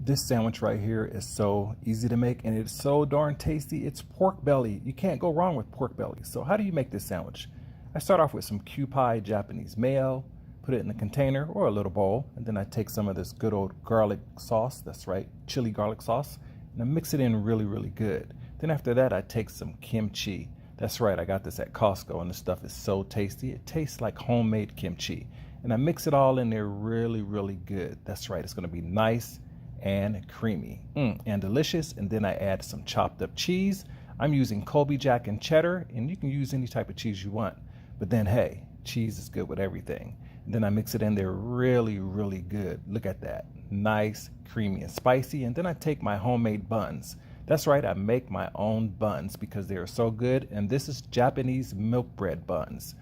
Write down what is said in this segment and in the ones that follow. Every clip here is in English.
This sandwich right here is so easy to make and it's so darn tasty. It's pork belly. You can't go wrong with pork belly. So how do you make this sandwich? I start off with some Kimchi Japanese mayo, put it in a container or a little bowl, and then I take some of this good old garlic sauce, that's right, chili garlic sauce, and I mix it in really, really good. Then after that, I take some kimchi. That's right, I got this at Costco and this stuff is so tasty. It tastes like homemade kimchi. And I mix it all in there really, really good. That's right, it's gonna be nice and creamy and delicious. And then I add some chopped up cheese. I'm using Colby Jack and cheddar, and you can use any type of cheese you want, but then hey, cheese is good with everything. And then I mix it in there really, really good. Look at that, nice, creamy and spicy. And then I take my homemade buns. That's right, I make my own buns because they are so good. And this is Japanese milk bread buns.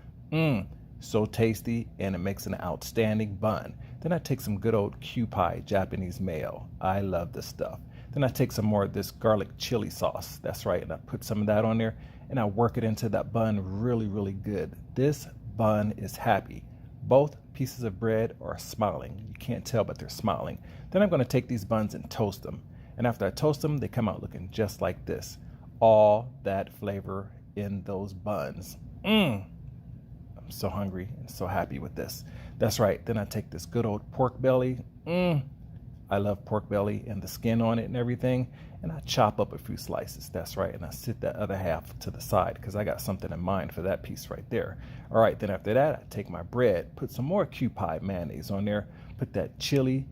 So tasty, and it makes an outstanding bun. Then I take some good old Kimchi Japanese mayo. I love this stuff. Then I take some more of this garlic chili sauce. That's right, and I put some of that on there and I work it into that bun really, really good. This bun is happy. Both pieces of bread are smiling. You can't tell, but they're smiling. Then I'm gonna take these buns and toast them. And after I toast them, they come out looking just like this. All that flavor in those buns. I'm so hungry and so happy with this. That's right. Then I take this good old pork belly. I love pork belly and the skin on it and everything. And I chop up a few slices. That's right. And I sit that other half to the side because I got something in mind for that piece right there. All right. Then after that, I take my bread, put some more Kimchi mayonnaise on there, put that chili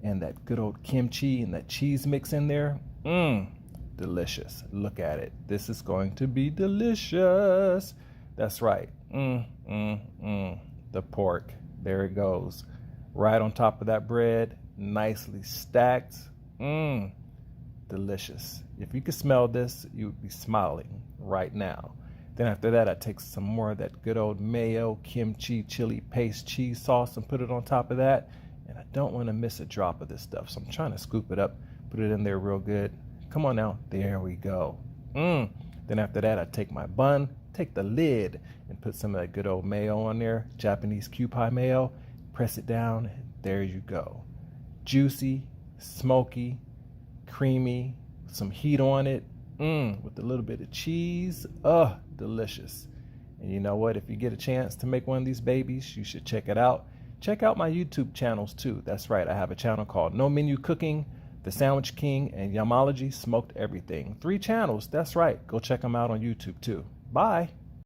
and that good old kimchi and that cheese mix in there. Delicious. Look at it. This is going to be delicious. That's right. The pork. There it goes. Right on top of that bread. Nicely stacked. Delicious. If you could smell this, you would be smiling right now. Then after that, I take some more of that good old mayo, kimchi, chili paste, cheese sauce and put it on top of that. And I don't want to miss a drop of this stuff. So I'm trying to scoop it up, put it in there real good. Come on now. There we go. Then after that, I take my bun, take the lid and put some of that good old mayo on there, Japanese Kimchi mayo, press it down, and there you go. Juicy, smoky, creamy, some heat on it, with a little bit of cheese. Delicious. And you know what? If you get a chance to make one of these babies, you should check it out. Check out my YouTube channels too. That's right, I have a channel called No Menu Cooking, The Sandwich King, and Yamology Smoked Everything. 3 channels, that's right. Go check them out on YouTube too. Bye.